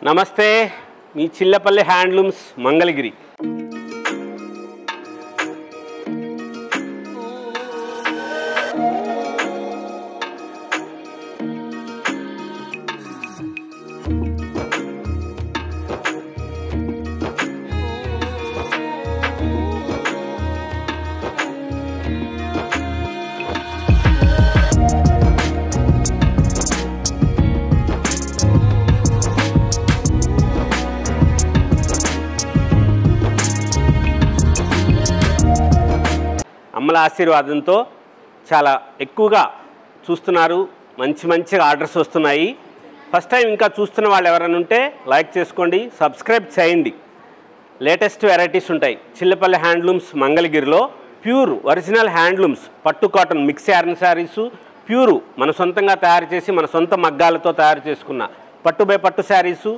నమస్తే, మీ చిల్లపల్లి హ్యాండ్లూమ్స్ మంగళగిరి. అమ్మల ఆశీర్వాదంతో చాలా ఎక్కువగా చూస్తున్నారు, మంచి ఆర్డర్స్ వస్తున్నాయి. ఫస్ట్ టైం ఇంకా చూస్తున్న వాళ్ళు ఎవరైనా ఉంటే లైక్ చేసుకోండి, సబ్స్క్రైబ్ చేయండి. లేటెస్ట్ వెరైటీస్ ఉంటాయి. చిల్లపల్లి హ్యాండ్లూమ్స్ మంగళగిరిలో ప్యూర్ ఒరిజినల్ హ్యాండ్లూమ్స్ పట్టు cotton mix yarn saris, pure మన సొంతంగా తయారు చేసి మన సొంత మగ్గాలతో తయారు చేసుకున్న పట్టు బై పట్టు శారీసు,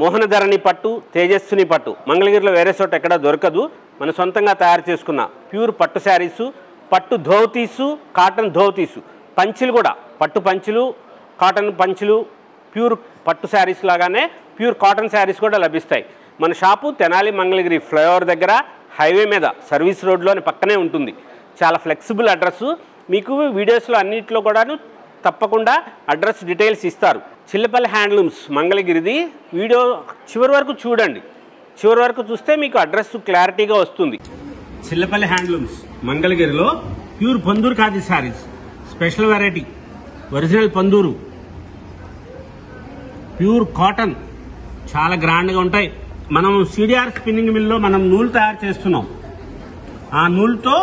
మోహనధరణి పట్టు, తేజస్విని పట్టు మంగళగిరిలో వేరే చోట ఎక్కడ దొరకదు. మన సొంతంగా తయారు చేసుకున్న ప్యూర్ పట్టు శారీసు, పట్టు ధోతీసు, కాటన్ ధోతీసు, పంచులు కూడా పట్టు పంచులు, కాటన్ పంచులు, ప్యూర్ పట్టు శారీస్ లాగానే ప్యూర్ కాటన్ శారీస్ కూడా లభిస్తాయి. మన షాపు తెనాలి మంగళగిరి ఫ్లైఓవర్ దగ్గర హైవే మీద సర్వీస్ రోడ్లోని పక్కనే ఉంటుంది. చాలా ఫ్లెక్సిబుల్ అడ్రస్. మీకు వీడియోస్లో అన్నింటిలో కూడాను తప్పకుండా అడ్రస్ డీటెయిల్స్ ఇస్తారు. చిల్లపల్లి హ్యాండ్లూమ్స్ మంగళగిరిది వీడియో చివరి వరకు చూడండి. చివరి వరకు చూస్తే మీకు అడ్రస్ క్లారిటీగా వస్తుంది. చిల్లపల్లి హ్యాండ్లూమ్స్ మంగళగిరిలో pure Panduru khadi saris, special variety original Panduru pure cotton, చాలా గ్రాండ్గా ఉంటాయి. మనం సిడిఆర్ స్పిన్నింగ్ మిల్లో మనం నూలు తయారు చేస్తున్నాం. ఆ నూలుతో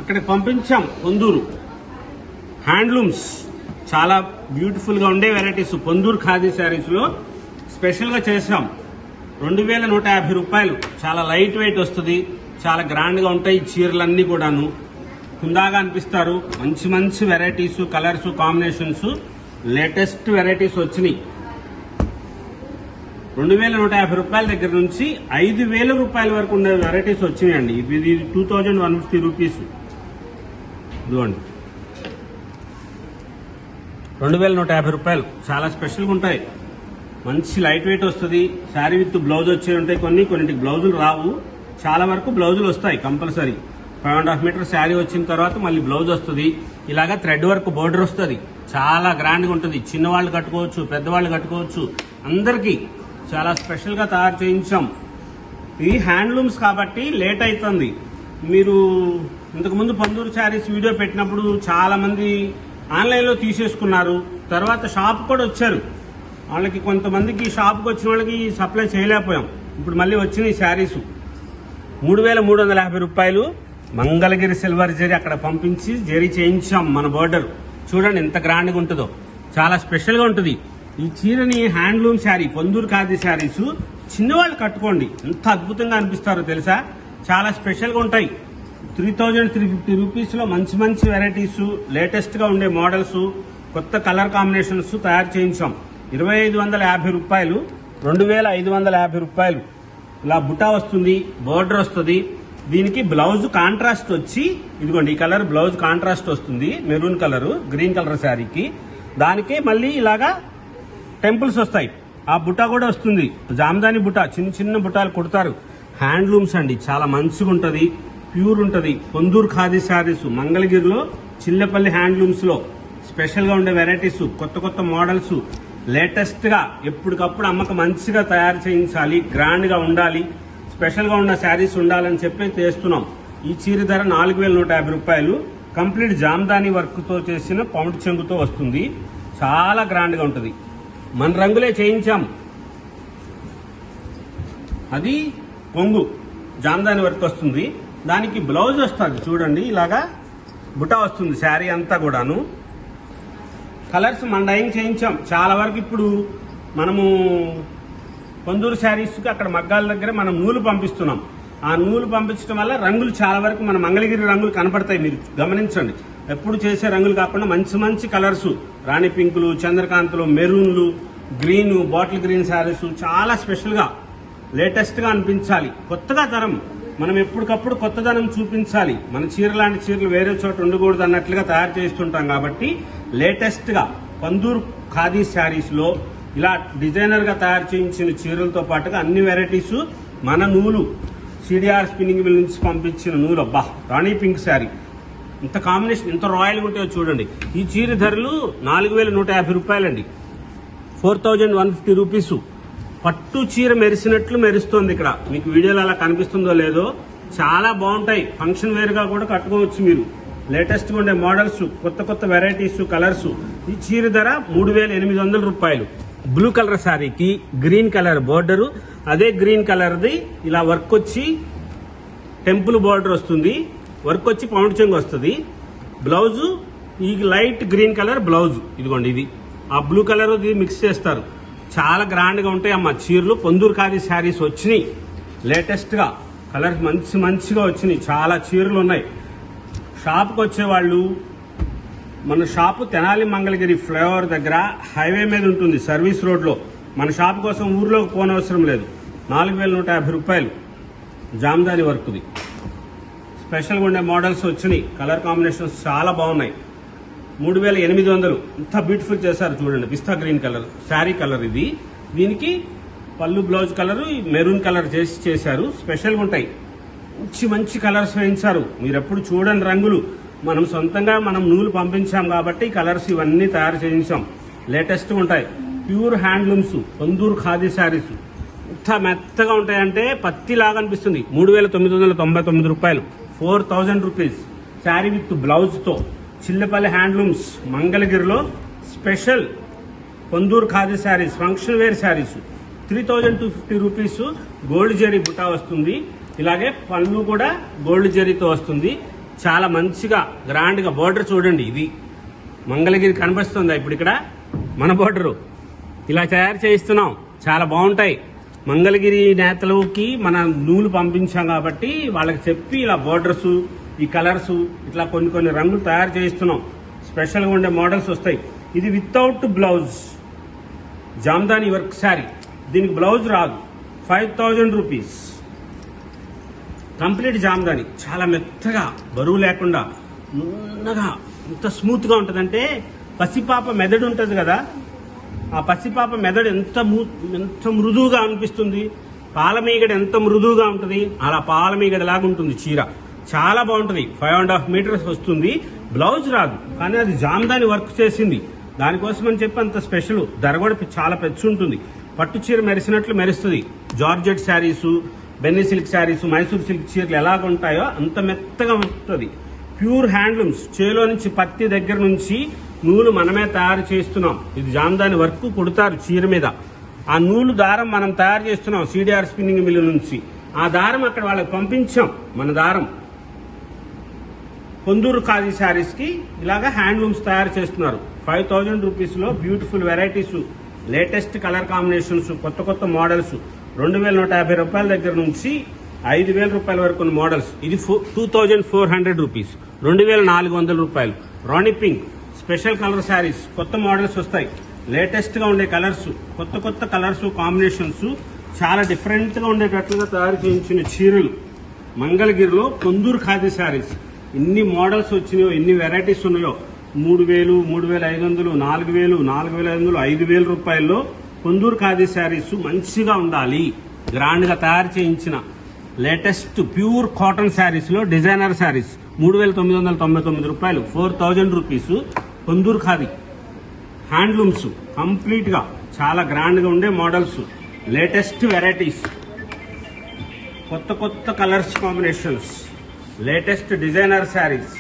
అక్కడికి పంపించాం. పందూరు హ్యాండ్లూమ్స్ చాలా బ్యూటిఫుల్గా ఉండే వెరైటీస్ పందూరు ఖాదీ శారీస్లో స్పెషల్గా చేసాం. 2150 రూపాయలు. చాలా లైట్ వెయిట్ వస్తుంది, చాలా గ్రాండ్గా ఉంటాయి. చీరలన్నీ కూడాను కుందాగా అనిపిస్తారు. మంచి varieties, colours, combinations, latest varieties వచ్చినాయి. 2150 రూపాయల దగ్గర నుంచి 5000 రూపాయల వరకు ఉండే వెరైటీస్ వచ్చినాయండి. ఇది 2150 రూపీస్. ఇదిగోండి 2150 రూపాయలు. చాలా స్పెషల్గా ఉంటాయి. మంచి లైట్ వెయిట్ వస్తుంది. శారీ విత్ బ్లౌజ్ వచ్చే ఉంటాయి. కొన్నింటికి బ్లౌజులు రావు, చాలా వరకు బ్లౌజులు వస్తాయి కంపల్సరీ. 5.5 మీటర్ శారీ వచ్చిన తర్వాత మళ్ళీ బ్లౌజ్ వస్తుంది. ఇలాగా థ్రెడ్ వర్క్ బోర్డర్ వస్తుంది. చాలా గ్రాండ్గా ఉంటుంది. చిన్నవాళ్ళు కట్టుకోవచ్చు, పెద్దవాళ్ళు కట్టుకోవచ్చు. అందరికీ చాలా స్పెషల్గా తయారు చేయించాం. ఈ హ్యాండ్లూమ్స్ కాబట్టి లేట్ అవుతుంది. మీరు ఇంతకుముందు పందూరు శారీస్ వీడియో పెట్టినప్పుడు చాలా మంది ఆన్లైన్లో తీసేసుకున్నారు. తర్వాత షాప్ కూడా వచ్చారు. వాళ్ళకి కొంతమందికి షాప్కి వచ్చిన వాళ్ళకి సప్లై చేయలేకపోయాం. ఇప్పుడు మళ్ళీ వచ్చిన ఈ శారీసు 3350 రూపాయలు. మంగళగిరి సిల్వర్ జరీ అక్కడ పంపించి జరీ చేయించాం. మన బోర్డర్ చూడండి ఎంత గ్రాండ్గా ఉంటుందో, చాలా స్పెషల్గా ఉంటుంది. ఈ చీరని హ్యాండ్లూమ్ శారీ పందూరు ఖాదీ శారీసు చిన్నవాళ్ళు కట్టుకోండి, ఎంత అద్భుతంగా అనిపిస్తారో తెలుసా. చాలా స్పెషల్గా ఉంటాయి. 3350 రూపీస్లో మంచి వెరైటీస్, లేటెస్ట్గా ఉండే మోడల్స్, కొత్త కలర్ కాంబినేషన్స్ తయారు చేయించాం. 2550 రూపాయలు, 2550 రూపాయలు. ఇలా బుటా వస్తుంది, బోర్డర్ వస్తుంది. దీనికి బ్లౌజ్ కాంట్రాస్ట్ వచ్చి ఇదిగోండి ఈ కలర్ బ్లౌజ్ కాంట్రాస్ట్ వస్తుంది. మెరూన్ కలర్, గ్రీన్ కలర్ శారీకి. దానికి మళ్ళీ ఇలాగా టెంపుల్స్ వస్తాయి. ఆ బుటా కూడా వస్తుంది. జామ్దాని బుటా, చిన్న బుటాలు కుడతారు. హ్యాండ్లూమ్స్ అండి, చాలా మంచిగా ఉంటుంది, ప్యూర్ ఉంటుంది. పందూరు ఖాదీ శారీస్ మంగళగిరిలో చిల్లపల్లి హ్యాండ్లూమ్స్ లో స్పెషల్ గా ఉండే వెరైటీస్, కొత్త మోడల్స్, లేటెస్ట్ గా ఎప్పటికప్పుడు అమ్మక మంచిగా తయారు చేయించాలి, గ్రాండ్ గా ఉండాలి, స్పెషల్ గా ఉన్న శారీస్ ఉండాలని చెప్పి చేస్తున్నాం. ఈ చీర ధర 4150 రూపాయలు. కంప్లీట్ జామ్దాని వర్క్ తో చేసిన పౌండ్ చెంగుతో వస్తుంది. చాలా గ్రాండ్ గా ఉంటుంది. మన రంగులే చేయించాం. అది కొంగు జామ్దాని వర్క్ వస్తుంది. దానికి బ్లౌజ్ వస్తుంది చూడండి, ఇలాగా బుటా వస్తుంది శారీ అంతా కూడాను. కలర్స్ మన డైయింగ్ చేయించాం. చాలా వరకు ఇప్పుడు మనము పందూరు శారీస్కి అక్కడ మగ్గాల దగ్గర మనం నూలు పంపిస్తున్నాం. ఆ నూలు పంపించడం వల్ల రంగులు చాలా వరకు మన మంగళగిరి రంగులు కనపడతాయి. మీరు గమనించండి, ఎప్పుడు చేసే రంగులు కాకుండా మంచి కలర్స్, రాణి పింకులు, చంద్రకాంతులు, మెరూన్లు, గ్రీన్, బాటిల్ గ్రీన్ శారీస్ చాలా స్పెషల్గా లేటెస్ట్గా అనిపించాలి. కొత్తగా తరం మనం ఎప్పటికప్పుడు కొత్తదనం చూపించాలి. మన చీర లాంటి చీరలు వేరే చోట ఉండకూడదు అన్నట్లుగా తయారు చేస్తుంటాం. కాబట్టి లేటెస్ట్ గా పందూరు ఖాదీ శారీస్ లో ఇలా డిజైనర్ గా తయారు చేయించిన చీరలతో పాటుగా అన్ని వెరైటీస్ మన నూలు సిడిఆర్ స్పిన్నింగ్ మిల్ నుంచి పంపించిన నూలు. అబ్బా, రాణి పింక్ శారీ ఇంత కాంబినేషన్ ఎంత రాయల్గా ఉంటాయో చూడండి. ఈ చీర ధరలు 4150 రూపాయలండి, 4150 రూపీస్. పట్టు చీర మెరిసినట్లు మెరుస్తుంది. ఇక్కడ మీకు వీడియోలో అలా కనిపిస్తుందో లేదో, చాలా బాగుంటాయి. ఫంక్షన్ వేర్ గా కూడా కట్టుకోవచ్చు మీరు. లేటెస్ట్ గా ఉండే మోడల్స్, కొత్త కొత్త వెరైటీస్, కలర్స్. ఈ చీర ధర 3800 రూపాయలు. బ్లూ కలర్ శారీకి గ్రీన్ కలర్ బోర్డరు, అదే గ్రీన్ కలర్ది ఇలా వర్క్ వచ్చి టెంపుల్ బోర్డర్ వస్తుంది, వర్క్ వచ్చి పౌండ్ చెంగు వస్తుంది. బ్లౌజ్ ఈ లైట్ గ్రీన్ కలర్ బ్లౌజ్, ఇదిగోండి ఇది ఆ బ్లూ కలర్ మిక్స్ చేస్తారు. చాలా గ్రాండ్ గా ఉంటాయి అమ్మ చీరలు. పొందూరు ఖాదీ శారీస్ వచ్చినాయి లేటెస్ట్ గా, కలర్స్ మంచిగా వచ్చినాయి. చాలా చీరలు ఉన్నాయి. షాప్కి వచ్చేవాళ్ళు, మన షాపు తెనాలి మంగళగిరి ఫ్లైఓవర్ దగ్గర హైవే మీద ఉంటుంది, సర్వీస్ రోడ్ లో. మన షాప్ కోసం ఊర్లోకి పోనవసరం లేదు. 4150 రూపాయలు జామ్దాని వర్క్ది. స్పెషల్గా ఉండే మోడల్స్ వచ్చినాయి. కలర్ కాంబినేషన్స్ చాలా బాగున్నాయి. 3800. ఇంత బ్యూటిఫుల్ చేశారు చూడండి. పిస్తా గ్రీన్ కలర్ శారీ కలర్ ఇది. దీనికి పళ్ళు బ్లౌజ్ కలర్ మెరూన్ కలర్ చేశారు. స్పెషల్గా ఉంటాయి. మంచి కలర్స్ వేయించారు. మీరు ఎప్పుడు చూడని రంగులు. మనం సొంతంగా నూలు పంపించాం కాబట్టి కలర్స్ ఇవన్నీ తయారు చేయించాం. లేటెస్ట్ ఉంటాయి. Pure handlooms, Ponduru khadi saris. ఇంత మెత్తగా ఉంటాయంటే పత్తి లాగా అనిపిస్తుంది. 3999 రూపాయలు, 4000 రూపీస్. శారీ విత్ బ్లౌజ్ తో. చిల్లపల్లి హ్యాండ్లూమ్స్ మంగళగిరిలో special Ponduru khadi saris, function wear saris. 3250 rupees. Gold zari బుటా వస్తుంది. ఇలాగే పళ్ళు కూడా గోల్డ్ జరీతో వస్తుంది. చాలా మంచిగా గ్రాండ్ గా బోర్డర్ చూడండి. ఇది మంగళగిరి కనిపిస్తుందా ఇప్పుడు? ఇక్కడ మన బోర్డరు ఇలా తయారు చేయిస్తున్నాం. చాలా బాగుంటాయి. మంగళగిరి నేతలకి మన నూలు పంపించాం కాబట్టి వాళ్ళకి చెప్పి ఇలా బోర్డర్స్, ఈ కలర్స్, ఇట్లా కొన్ని రంగులు తయారు చేయిస్తున్నాం. స్పెషల్గా ఉండే మోడల్స్ వస్తాయి. ఇది without blouse Jamdani work sari. దీనికి బ్లౌజ్ రాదు. 5000 రూపీస్. కంప్లీట్ జామ్దాని. చాలా మెత్తగా, బరువు లేకుండా, నున్నగా, ఎంత స్మూత్ గా ఉంటదంటే పసిపాప మెదడు ఉంటది కదా, ఆ పసిపాప మెదడు ఎంత మృదువుగా అనిపిస్తుంది. పాలమీగడ ఎంత మృదువుగా ఉంటుంది, అలా పాలమీగడ లాగా ఉంటుంది చీర. చాలా బాగుంటుంది. 5.5 మీటర్స్ వస్తుంది. బ్లౌజ్ రాదు, కానీ అది జామ్దాని వర్క్ చేసింది. దానికోసం అని చెప్పి అంత స్పెషల్. ధర కూడా చాలా పెద్ద ఉంటుంది. పట్టు చీర మెరిసినట్లు మెరుస్తుంది. జార్జెట్ శారీసు, బెన్నీ సిల్క్ శారీస్, మైసూర్ సిల్క్ చీరలు ఎలాగ ఉంటాయో అంత మెత్తగా ఉంటుంది. Pure handlooms. చేలో నుంచి పత్తి దగ్గర నుంచి నూలు మనమే తయారు చేస్తున్నాం. ఇది జామ్దాని వర్క్ కుడతారు చీర మీద. ఆ నూలు దారం మనం తయారు చేస్తున్నాం సిడిఆర్ స్పిన్నింగ్ మిల్ నుంచి. ఆ దారం అక్కడ వాళ్ళకి పంపించాం. మన దారం పొందూరు ఖాదీ శారీస్ కి ఇలాగా హ్యాండ్లూమ్స్ తయారు చేస్తున్నారు. 5000 రూపీస్ లో beautiful varieties, latest colour combinations, కొత్త మోడల్స్. 2150 రూపాయల దగ్గర నుంచి 5000 రూపాయల వరకు ఉన్న మోడల్స్. ఇది 2400 రూపీస్, 2400 రూపాయలు. రాణి పింక్ స్పెషల్ కలర్ శారీస్, కొత్త మోడల్స్ వస్తాయి. లేటెస్ట్ గా ఉండే కలర్స్, కొత్త కలర్స్ కాంబినేషన్స్, చాలా డిఫరెంట్ గా ఉండేటట్లుగా తయారు చేయించిన చీరలు. మంగళగిరిలో పొందూరు ఖాదీ శారీస్. ఎన్ని మోడల్స్ వచ్చినాయో, ఎన్ని వెరైటీస్ ఉన్నాయో. 3000, 3500, 4000, 4500, 5000 రూపాయల్లో పొందూరు ఖాదీ శారీస్ మంచిగా ఉండాలి. గ్రాండ్ గా తయారు చేయించిన లేటెస్ట్ ప్యూర్ కాటన్ శారీస్ లో డిజైనర్ శారీస్ 3999 రూపాయలు, 4000 rupees. Ponduru khadi handlooms complete గా చాలా గ్రాండ్ గా ఉండే మోడల్స్, లేటెస్ట్ వెరైటీస్, కొత్త colours combinations, latest designer saris.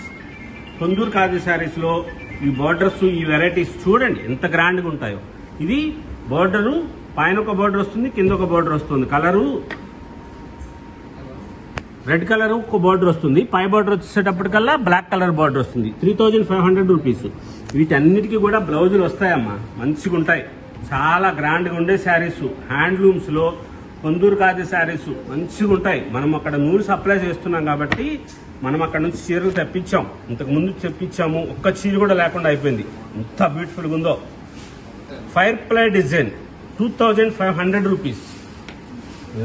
Ponduru khadi saris లో ఈ బోర్డర్స్, ఈ వెరైటీస్ చూడండి ఎంత గ్రాండ్ గా ఉంటాయో. ఇది బోర్డరు, పైన ఒక బోర్డర్ వస్తుంది, కింద ఒక బోర్డర్ వస్తుంది. కలరు రెడ్ కలర్ ఒక బోర్డర్ వస్తుంది. పై బోర్డర్ వచ్చేటప్పటికల్లా బ్లాక్ కలర్ బోర్డర్ వస్తుంది. 3500 రూపీస్. వీటన్నిటికీ కూడా బ్లౌజులు వస్తాయమ్మా, మంచిగా ఉంటాయి. చాలా గ్రాండ్ గా ఉండే శారీస్. హ్యాండ్లూమ్స్ లో పొందూరు ఖాదీ శారీస్ మంచిగా ఉంటాయి. మనం అక్కడ నూలు సప్లై చేస్తున్నాం కాబట్టి మనం అక్కడ నుంచి చీరలు తెప్పించాం. ఇంతకు ముందు తెప్పించాము, ఒక్క చీర కూడా లేకుండా అయిపోయింది. ఎంత బ్యూటిఫుల్ గా ఉందో. ఫైర్ ప్లై డిజైన్ 2500 రూపీస్.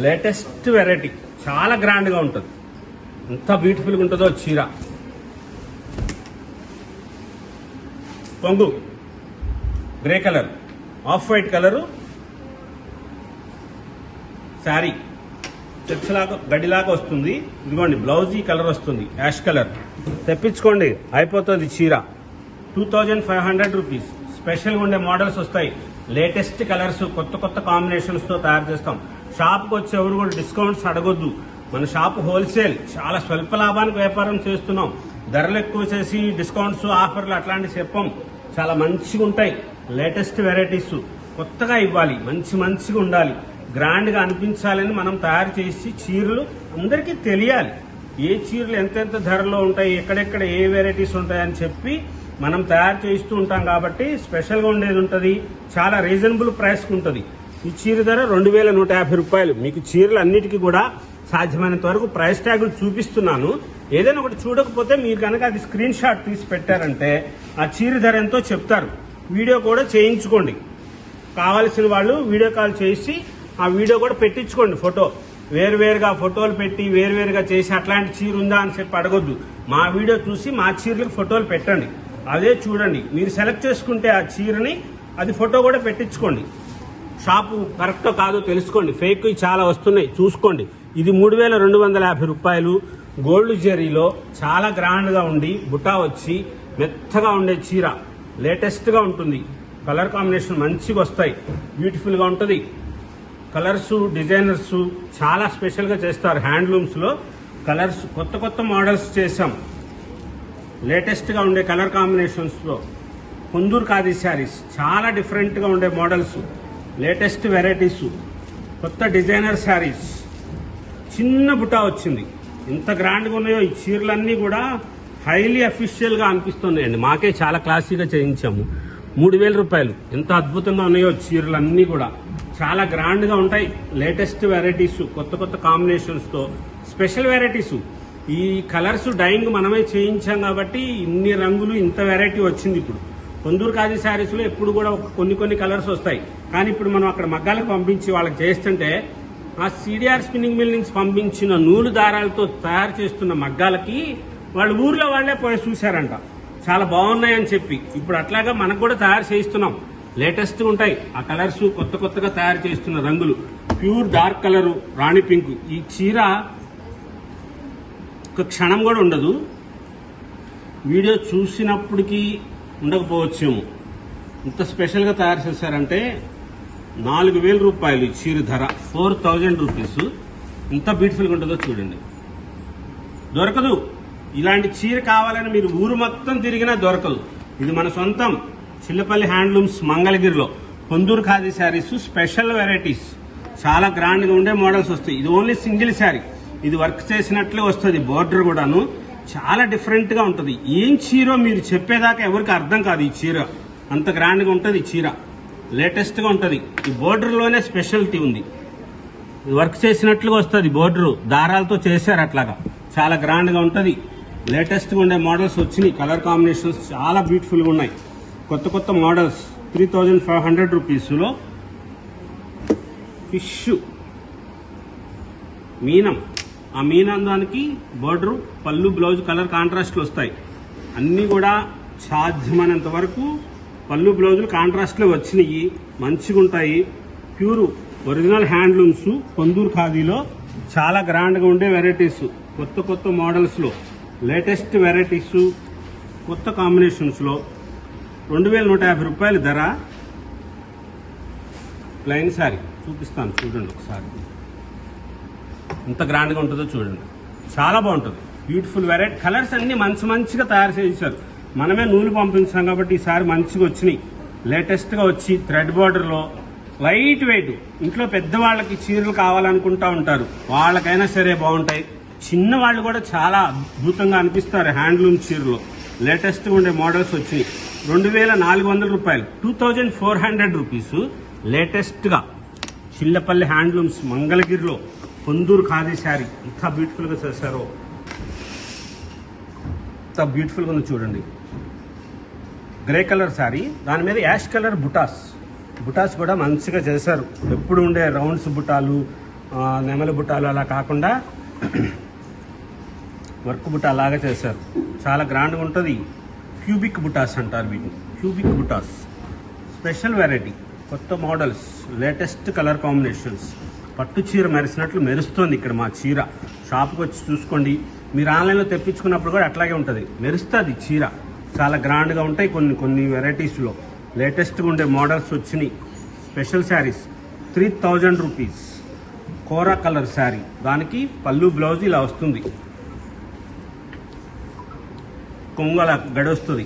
లేటెస్ట్ వెరైటీ, చాలా గ్రాండ్ గా ఉంటుంది. ఎంత బ్యూటిఫుల్ గా ఉంటుందో చీర. కొంగు grey colour, off white colour, sari checks లాగా గడ్డిలాగా వస్తుంది. ఇదిగోండి బ్లౌజ్ ఈ కలర్ వస్తుంది, యాష్ కలర్. తెప్పించుకోండి, అయిపోతుంది చీర. 2500 రూపీస్. స్పెషల్గా ఉండే మోడల్స్ వస్తాయి, లేటెస్ట్ కలర్స్, కొత్త కొత్త కాంబినేషన్స్ తో తయారు చేస్తాం. షాప్కి వచ్చి ఎవరు కూడా డిస్కౌంట్స్ అడగొద్దు. మన షాప్ హోల్సేల్, చాలా స్వల్ప లాభానికి వ్యాపారం చేస్తున్నాం. ధరలు ఎక్కువ చేసి డిస్కౌంట్స్ ఆఫర్లు అట్లాంటివి చెప్పం. చాలా మంచిగా ఉంటాయి, లేటెస్ట్ వెరైటీస్. కొత్తగా ఇవ్వాలి, మంచిగా ఉండాలి, గ్రాండ్ గా అనిపించాలని మనం తయారు చేసి చీరలు అందరికీ తెలియాలి. ఏ చీరలు ఎంతెంత ధరలో ఉంటాయి, ఎక్కడెక్కడ ఏ వెరైటీస్ ఉంటాయని చెప్పి మనం తయారు చేస్తూ ఉంటాం. కాబట్టి స్పెషల్ గా ఉండేది ఉంటుంది, చాలా రీజనబుల్ ప్రైస్ కు ఉంటుంది. ఈ చీర ధర 2150 రూపాయలు. మీకు చీరలు అన్నిటికీ కూడా సాధ్యమైనంత వరకు ప్రైస్ ట్యాగులు చూపిస్తున్నాను. ఏదైనా ఒకటి చూడకపోతే మీరు కనుక అది స్క్రీన్ షాట్ తీసి పెట్టారంటే ఆ చీర ధర ఎంతో చెప్తారు. వీడియో కూడా చేయించుకోండి, కావాల్సిన వాళ్ళు వీడియో కాల్ చేసి ఆ వీడియో కూడా పెట్టించుకోండి. ఫోటో వేరువేరుగా ఫోటోలు పెట్టి వేరువేరుగా చేసి అట్లాంటి చీర ఉందా అని చెప్పి అడగొద్దు. మా వీడియో చూసి మా చీరలకు ఫోటోలు పెట్టండి, అదే చూడండి. మీరు సెలెక్ట్ చేసుకుంటే ఆ చీరని అది ఫోటో కూడా పెట్టించుకోండి. షాపు కరెక్టో కాదో తెలుసుకోండి, ఫేక్ చాలా వస్తున్నాయి, చూసుకోండి. ఇది 3250 రూపాయలు. గోల్డ్ జరీలో చాలా గ్రాండ్ గా ఉండి బుటా వచ్చి మెత్తగా ఉండే చీర, లేటెస్ట్ గా ఉంటుంది. కలర్ కాంబినేషన్ మంచిగా వస్తాయి, బ్యూటిఫుల్ గా ఉంటుంది. కలర్స్, డిజైనర్స్ చాలా స్పెషల్ గా చేస్తారు. హ్యాండ్లూమ్స్ లో కలర్స్ కొత్త కొత్త మోడల్స్ చేశాం, లేటెస్ట్ గా ఉండే కలర్ కాంబినేషన్స్ లో. కొందూరు ఖాదీ శారీస్ చాలా డిఫరెంట్ గా ఉండే మోడల్స్, లేటెస్ట్ వెరైటీస్, కొత్త డిజైనర్ శారీస్. చిన్న బుటా వచ్చింది, ఎంత గ్రాండ్ గా ఉన్నాయో ఈ చీరలన్నీ కూడా హైలీ అఫీషియల్ గా అనిపిస్తున్నాయండి. మాకే చాలా క్లాసీగా చేయించాము. 3000 రూపాయలు. ఎంత అద్భుతంగా ఉన్నాయో చీరలన్నీ కూడా చాలా గ్రాండ్ గా ఉంటాయి. లేటెస్ట్ వెరైటీస్, కొత్త కొత్త కాంబినేషన్స్ తో స్పెషల్ వెరైటీస్. ఈ కలర్స్ డైయింగ్ మనమే చేయించాం కాబట్టి ఇన్ని రంగులు, ఇంత వెరైటీ వచ్చింది. ఇప్పుడు కొందూరు ఖాదీ శారీస్ లో ఎప్పుడు కూడా కొన్ని కలర్స్ వస్తాయి, కానీ ఇప్పుడు మనం అక్కడ మగ్గాలకు పంపించి వాళ్ళకి చేస్తుంటే ఆ సిడిఆర్ స్పిన్నింగ్ మిల్ నుంచి పంపించిన నూలు దారాలతో తయారు చేస్తున్న మగ్గాలకి వాళ్ళు ఊర్లో వాళ్లే పోయి చూశారంట, చాలా బాగున్నాయని చెప్పి. ఇప్పుడు అట్లాగా మనకు కూడా తయారు చేయిస్తున్నాం, లేటెస్ట్ ఉంటాయి ఆ కలర్స్. కొత్త కొత్తగా తయారు చేస్తున్న రంగులు, ప్యూర్ డార్క్ కలర్, రాణి పింక్. ఈ చీర ఒక క్షణం కూడా ఉండదు, వీడియో చూసినప్పటికీ ఉండకపోవచ్చేమో. ఇంత స్పెషల్ గా తయారు చేశారంటే 4000 రూపాయలు ఈ చీర ధర, 4000 రూపీస్. ఎంత బ్యూటిఫుల్ గా ఉంటుందో చూడండి. దొరకదు ఇలాంటి చీర, కావాలని మీరు ఊరు మొత్తం తిరిగినా దొరకదు. ఇది మన సొంతం చిల్లపల్లి హ్యాండ్లూమ్స్ మంగళగిరిలో కొందూరు ఖాదీ శారీస్. స్పెషల్ వెరైటీస్, చాలా గ్రాండ్ గా ఉండే మోడల్స్ వస్తాయి. ఇది ఓన్లీ సింగిల్ శారీ, ఇది వర్క్ చేసినట్లే వస్తుంది. బోర్డర్ కూడాను చాలా డిఫరెంట్ గా ఉంటుంది. ఏం చీరో మీరు చెప్పేదాకా ఎవరికి అర్థం కాదు. ఈ చీర అంత గ్రాండ్ గా ఉంటుంది. చీర లేటెస్ట్ గా ఉంటుంది. ఈ బోర్డర్ లోనే స్పెషాలిటీ ఉంది, వర్క్ చేసినట్లుగా వస్తుంది. బోర్డర్ దారాలతో చేశారు, అట్లాగా చాలా గ్రాండ్ గా ఉంటుంది. లేటెస్ట్ గా ఉండే మోడల్స్ వచ్చినాయి, కలర్ కాంబినేషన్స్ చాలా బ్యూటిఫుల్ గా ఉన్నాయి. కొత్త కొత్త మోడల్స్. 3500 రూపీస్ లో ఫిష్ మీనం, ఆ మీనం దానికి బోర్డర్, పళ్ళు, బ్లౌజ్ కలర్ కాంట్రాస్ట్లు వస్తాయి. అన్ని కూడా సాధ్యమైనంత వరకు పళ్ళు బ్లౌజులు కాంట్రాస్ట్ లో వచ్చినాయి, మంచిగా ఉంటాయి. ప్యూర్ ఒరిజినల్ హ్యాండ్లూమ్స్ కొందూరు ఖాదీలో చాలా గ్రాండ్ గా ఉండే వెరైటీస్, కొత్త కొత్త మోడల్స్ లో లేటెస్ట్ వెరైటీస్, కొత్త కాంబినేషన్స్ లో. 2150 రూపాయలు ధర. ప్లెయిన్ శారీ చూపిస్తాను చూడండి ఒకసారి, ఎంత గ్రాండ్ గా ఉంటుందో చూడండి. చాలా బాగుంటుంది, బ్యూటిఫుల్ వెరైటీ. కలర్స్ అన్ని మంచిగా తయారు చేశారు. మనమే నూలు పంపించాం కాబట్టి ఈసారి మంచిగా వచ్చినాయి. లేటెస్ట్ గా వచ్చి థ్రెడ్ బార్డర్ లో లైట్ వెయిట్. ఇంట్లో పెద్దవాళ్ళకి చీరలు కావాలనుకుంటా ఉంటారు, వాళ్ళకైనా సరే బాగుంటాయి. చిన్న వాళ్ళు కూడా చాలా అద్భుతంగా అనిపిస్తారు హ్యాండ్లూమ్ చీరలో. లేటెస్ట్ గా ఉండే మోడల్స్ వచ్చినాయి. 2400 రూపాయలు, 2400 రూపీస్. లేటెస్ట్ గా చిల్లపల్లి హ్యాండ్లూమ్స్ మంగళగిరిలో కొందూరు ఖాదీ శారీ ఎంత బ్యూటిఫుల్ గా చేశారో, ఎంత బ్యూటిఫుల్ గా ఉంది చూడండి. గ్రే కలర్ శారీ, దాని మీద యాష్ కలర్ బుటాస్ కూడా మంచిగా చేశారు. ఎప్పుడు ఉండే రౌండ్స్ బుటాలు, నెమలి బుటాలు అలా కాకుండా వర్క్ బుటా లాగా చేశారు. చాలా గ్రాండ్గా ఉంటుంది. క్యూబిక్ బుటాస్ అంటారు వీటిని, క్యూబిక్ బుటాస్. స్పెషల్ వెరైటీ, కొత్త మోడల్స్, లేటెస్ట్ కలర్ కాంబినేషన్స్. పట్టు చీర మెరిసినట్లు మెరుస్తుంది ఇక్కడ మా చీర. షాప్కి వచ్చి చూసుకోండి. మీరు ఆన్లైన్లో తెప్పించుకున్నప్పుడు కూడా అట్లాగే ఉంటుంది, మెరుస్తుంది చీర. చాలా గ్రాండ్గా ఉంటాయి కొన్ని వెరైటీస్లో. లేటెస్ట్గా ఉండే మోడల్స్ వచ్చినాయి. Special saris 3000 rupees. Kora colour sari, దానికి పళ్ళు బ్లౌజ్ ఇలా వస్తుంది, కొంగల గడొస్తుంది,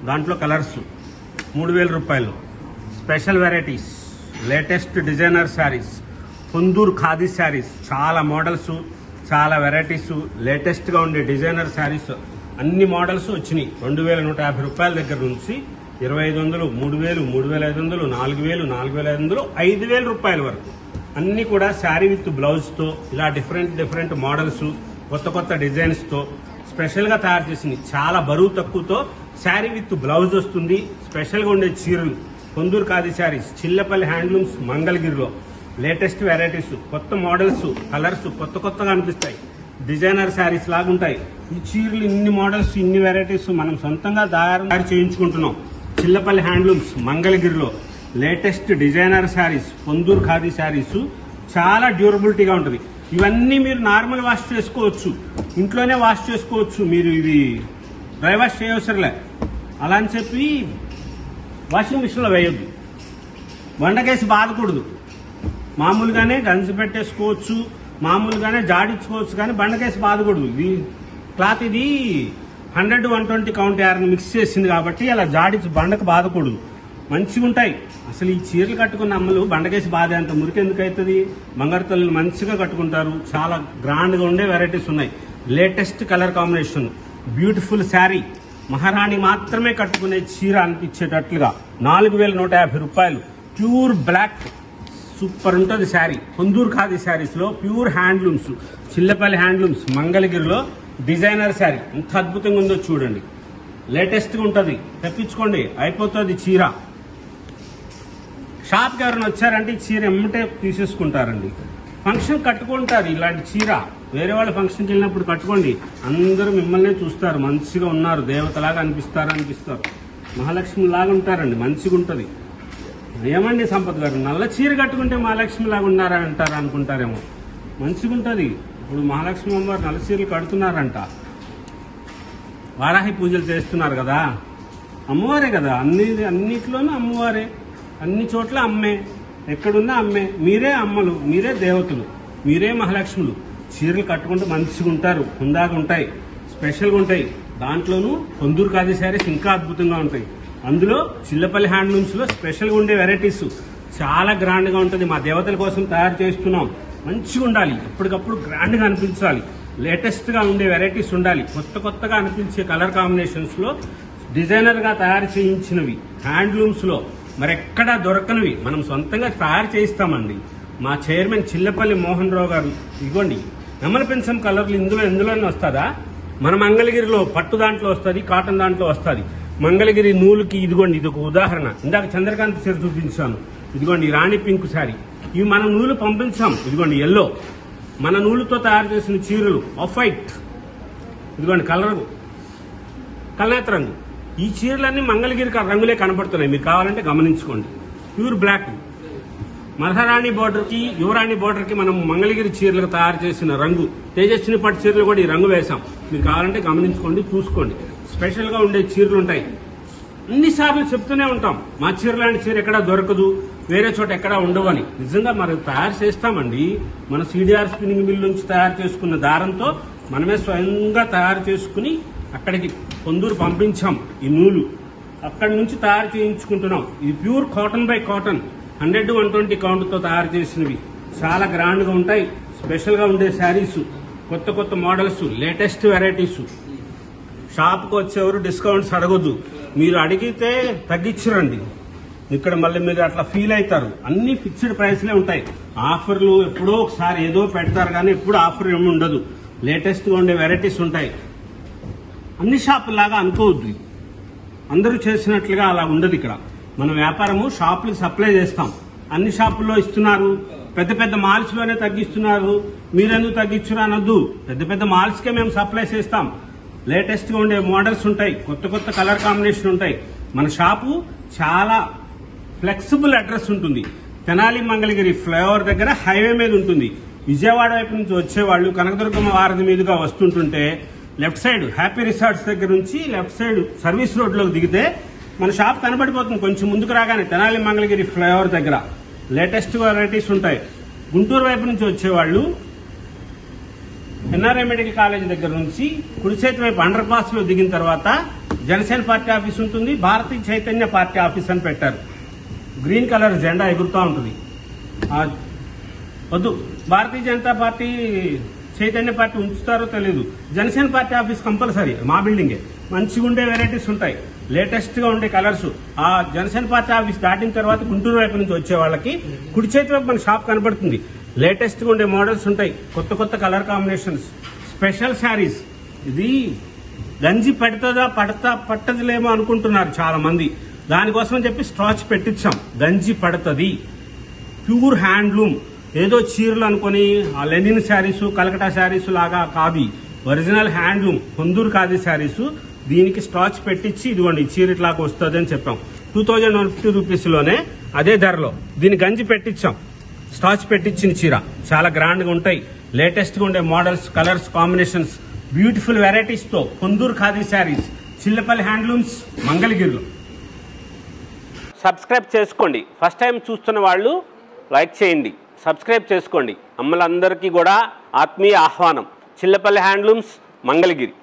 దాంట్లో కలర్స్ 3000 రూపాయలు. Special varieties, latest designer saris, Ponduru khadi saris, చాలా మోడల్స్, చాలా వెరైటీస్, లేటెస్ట్గా ఉండే డిజైనర్ శారీస్ అన్ని మోడల్స్ వచ్చినాయి. 2150 రూపాయల దగ్గర నుంచి 2500, 3000, 3500, 4000, 4500, 5000 రూపాయల వరకు అన్ని కూడా శారీ విత్ బ్లౌజ్తో ఇలా డిఫరెంట్ మోడల్స్, కొత్త డిజైన్స్తో స్పెషల్గా తయారు చేసింది. చాలా బరువు తక్కువతో శారీ విత్ బ్లౌజ్ వస్తుంది. స్పెషల్గా ఉండే చీరలు పొందూరు ఖాదీ శారీస్, చిల్లపల్లి హ్యాండ్లూమ్స్, మంగళగిరిలో లేటెస్ట్ వెరైటీస్, కొత్త మోడల్స్, కలర్స్ కొత్తగా అనిపిస్తాయి. డిజైనర్ శారీస్ లాగా ఉంటాయి ఈ చీరలు. ఇన్ని మోడల్స్, ఇన్ని వెరైటీస్ మనం సొంతంగా తయారు చేయించుకుంటున్నాం. చిల్లపల్లి హ్యాండ్లూమ్స్, మంగళగిరిలో లేటెస్ట్ డిజైనర్ శారీస్, పొందూరు ఖాదీ శారీస్ చాలా డ్యూరబిలిటీగా ఉంటుంది. ఇవన్నీ మీరు నార్మల్ వాష్ చేసుకోవచ్చు, ఇంట్లోనే వాష్ చేసుకోవచ్చు. మీరు ఇవి డ్రై వాష్ చేయవసరలే. అలా అని చెప్పి వాషింగ్ మిషన్లో వేయొద్దు, వండకేసి బాధకూడదు. మామూలుగానే గంజి పెట్టేసుకోవచ్చు, మామూలుగానే జాడించుకోవచ్చు, కానీ బండకేసి బాధకూడదు. ఇది క్లాత్ ఇది 100-120 కౌంట్ యార్ని మిక్స్ చేసింది కాబట్టి అలా జాడించి బండకు బాధకూడదు. మంచిగా ఉంటాయి. అసలు ఈ చీరలు కట్టుకున్న అమ్మలు బండకేసి బాధ అంత మురికి ఎందుకు అవుతుంది? బంగారు తల్లులు మంచిగా కట్టుకుంటారు. చాలా గ్రాండ్గా ఉండే వెరైటీస్ ఉన్నాయి. Latest colour combination, beautiful sari, మహారాణి మాత్రమే కట్టుకునే చీర అనిపించేటట్లుగా 4150 రూపాయలు. ప్యూర్ బ్లాక్, సూపర్ ఉంటుంది శారీ. పొందూరు ఖాదీ శారీస్లో ప్యూర్ హ్యాండ్లూమ్స్, చిల్లపల్లి హ్యాండ్లూమ్స్, మంగళగిరిలో డిజైనర్ శారీ ఎంత అద్భుతంగా ఉందో చూడండి. లేటెస్ట్గా ఉంటుంది, తెప్పించుకోండి, అయిపోతుంది చీర. షాప్కి ఎవరైనా వచ్చారంటే ఈ చీర ఎమ్మటే తీసేసుకుంటారండి. ఫంక్షన్ కట్టుకుంటారు ఇలాంటి చీర. వేరే వాళ్ళ ఫంక్షన్కి వెళ్ళినప్పుడు కట్టుకోండి, అందరూ మిమ్మల్నే చూస్తారు. మంచిగా ఉన్నారు, దేవతలాగా అనిపిస్తారు, మహాలక్ష్మి లాగా ఉంటారండి. మంచిగా ఉంటుంది. ఏమండి సంపత్ గారు, నల్ల చీర కట్టుకుంటే మహాలక్ష్మి లాగా ఉన్నారా అంటారా అనుకుంటారేమో. మంచిగా ఉంటుంది. ఇప్పుడు మహాలక్ష్మి అమ్మవారు నల్ల చీరలు కడుతున్నారంట. వారాహి పూజలు చేస్తున్నారు కదా, అమ్మవారే కదా. అన్నిట్లోనూ అమ్మవారే, అన్ని చోట్ల అమ్మే, ఎక్కడున్నా అమ్మే. మీరే అమ్మలు, మీరే దేవతలు, మీరే మహాలక్ష్ములు. చీరలు కట్టుకుంటూ మంచిగా ఉంటారు, హుందాగా ఉంటాయి, స్పెషల్గా ఉంటాయి. దాంట్లోనూ పొందూరు ఖాదీ శారీస్ ఇంకా అద్భుతంగా ఉంటాయి. అందులో చిల్లపల్లి హ్యాండ్లూమ్స్లో స్పెషల్గా ఉండే వెరైటీస్ చాలా గ్రాండ్గా ఉంటుంది. మా దేవతల కోసం తయారు చేస్తున్నాం. మంచిగా ఉండాలి, ఎప్పటికప్పుడు గ్రాండ్గా అనిపించాలి, లేటెస్ట్గా ఉండే వెరైటీస్ ఉండాలి. కొత్తగా అనిపించే కలర్ కాంబినేషన్స్లో డిజైనర్గా తయారు చేయించినవి హ్యాండ్లూమ్స్లో మరెక్కడా దొరకనివి మనం సొంతంగా తయారు చేయిస్తామండి. మా చైర్మన్ చిల్లపల్లి మోహన్ రావు గారు. ఇదిగోండి నెమలి పెన్సం కలర్లు ఎందులోనే వస్తుందా? మన మంగళగిరిలో పట్టు దాంట్లో వస్తుంది, కాటన్ దాంట్లో వస్తుంది. మంగళగిరి నూలుకి ఇదిగోండి, ఇది ఒక ఉదాహరణ. ఇందాక చంద్రకాంత్ చీర చూపించాను. ఇదిగోండి రాణి పింక్ శారీ. ఇవి మనం నూలు పంపించాం. ఇదిగోండి ఎల్లో, మన నూలుతో తయారు చేసిన చీరలు. ఆఫ్ వైట్, ఇదిగోండి కల్నేత రంగు. ఈ చీరలన్నీ మంగళగిరి రంగులే కనబడుతున్నాయి. మీరు కావాలంటే గమనించుకోండి. ప్యూర్ బ్లాక్, మహారాణి బోర్డర్కి, యువరాణి బోర్డర్కి మనం మంగళగిరి చీరలకు తయారు చేసిన రంగు. తేజస్విని పట్టు చీరలు కూడా ఈ రంగు వేసాం. మీరు కావాలంటే గమనించుకోండి, చూసుకోండి. స్పెషల్గా ఉండే చీరలు ఉంటాయి. అన్నిసార్లు చెప్తూనే ఉంటాం, మా చీర లాంటి చీర ఎక్కడా దొరకదు, వేరే చోట ఎక్కడా ఉండవని. నిజంగా మనం తయారు చేస్తామండి. మన సిడిఆర్ స్పిన్నింగ్ మిల్ నుంచి తయారు చేసుకున్న దారంతో మనమే స్వయంగా తయారు చేసుకుని అక్కడికి పొందూరు పంపించాం. ఈ నూలు అక్కడి నుంచి తయారు చేయించుకుంటున్నాం. ఇది ప్యూర్ కాటన్ బై కాటన్, 100-120 కౌంట్తో తయారు చేసినవి. చాలా గ్రాండ్గా ఉంటాయి. స్పెషల్గా ఉండే శారీస్, కొత్త మోడల్స్, లేటెస్ట్ వెరైటీస్. షాప్కి వచ్చేవారు డిస్కౌంట్స్ అడగొద్దు. మీరు అడిగితే తగ్గించరండి. ఇక్కడ మళ్ళీ మీరు అట్లా ఫీల్ అవుతారు. అన్ని ఫిక్స్డ్ ప్రైస్లే ఉంటాయి. ఆఫర్లు ఎప్పుడో ఒకసారి ఏదో పెడతారు, కానీ ఎప్పుడు ఆఫర్ ఏమి ఉండదు. లేటెస్ట్గా ఉండే వెరైటీస్ ఉంటాయి. అన్ని షాపులాగా అనుకోవద్దు, అందరూ చేసినట్లుగా అలా ఉండదు. ఇక్కడ మన వ్యాపారము షాపులకు సప్లై చేస్తాం. అన్ని షాపుల్లో ఇస్తున్నారు, పెద్ద మాల్స్లోనే తగ్గిస్తున్నారు, మీరెందుకు తగ్గించురా అనొద్దు. పెద్ద మాల్స్కే మేము సప్లై చేస్తాం. లేటెస్ట్గా ఉండే మోడల్స్ ఉంటాయి, కొత్త కలర్ కాంబినేషన్ ఉంటాయి. మన షాపు చాలా ఫ్లెక్సిబుల్ అడ్రస్ ఉంటుంది. తెనాలి మంగళగిరి ఫ్లైఓవర్ దగ్గర హైవే మీద ఉంటుంది. విజయవాడ వైపు నుంచి వచ్చేవాళ్ళు కనకదుర్గమ్మ వారధి మీదుగా వస్తుంటుంటే లెఫ్ట్ సైడ్ హ్యాపీ రిసార్ట్స్ దగ్గర నుంచి లెఫ్ట్ సైడ్ సర్వీస్ రోడ్లోకి దిగితే మన షాప్ కనబడిపోతుంది. కొంచెం ముందుకు రాగానే తెనాలి మంగళగిరి ఫ్లైఓవర్ దగ్గర లేటెస్ట్ వెరైటీస్ ఉంటాయి. గుంటూరు వైపు నుంచి వచ్చేవాళ్ళు ఎన్ఆర్ఐ మెడికల్ కాలేజ్ దగ్గర నుంచి కుడి చేతి వైపు అండర్ పాస్ లో దిగిన తర్వాత జనసేన పార్టీ ఆఫీస్ ఉంటుంది. భారతీయ చైతన్య పార్టీ ఆఫీస్ అని పెట్టారు. గ్రీన్ కలర్ జెండా ఎగురుతూ ఉంటుంది. వద్దు, భారతీయ జనతా పార్టీ చైతన్య పార్టీ ఉంచుతారో తెలియదు. జనసేన పార్టీ ఆఫీస్ కంపల్సరీ, మా బిల్డింగే. మంచిగా ఉండే వెరైటీస్ ఉంటాయి, లేటెస్ట్ గా ఉండే కలర్స్. ఆ జనసేన పార్టీ ఆఫీస్ దాటిన తర్వాత గుంటూరు వైపు నుంచి వచ్చే వాళ్ళకి కుడి చేతి వైపు మన షాప్ కనబడుతుంది. లేటెస్ట్ గా ఉండే మోడల్స్ ఉంటాయి, కొత్త కొత్త కలర్ కాంబినేషన్స్, స్పెషల్ శారీస్. ఇది గంజి పెడతదా పట్టదులేమో అనుకుంటున్నారు చాలా మంది. దానికోసం చెప్పి స్టాచ్ పెట్టించాం. గంజి పడుతుంది, ప్యూర్ హ్యాండ్లూమ్. ఏదో చీరలు అనుకుని ఆ లెనిన్ శారీస్, కలకటా శారీస్ లాగా కాదు. Original handloom Konduru khadi saris. దీనికి స్టాచ్ పెట్టించి ఇదిగోండి చీర ఇట్లాగా వస్తుంది అని చెప్పాం. 2150 రూపీస్ లోనే అదే ధరలో దీని గంజి పెట్టించాం. స్టాచ్ పెట్టించిన చీర చాలా గ్రాండ్ గా ఉంటాయి. లేటెస్ట్ గా ఉండే models, colours combinations, beautiful varieties తో కొందూరు ఖాదీ శారీస్, చిల్లపల్లి హ్యాండ్లూమ్స్, మంగళగిరిలో. సబ్స్క్రైబ్ చేసుకోండి. ఫస్ట్ టైం చూస్తున్న వాళ్ళు లైక్ చేయండి, సబ్స్క్రైబ్ చేసుకోండి. అమ్మలందరికీ కూడా ఆత్మీయ ఆహ్వానం. చిల్లపల్లి హ్యాండ్లూమ్స్, మంగళగిరి.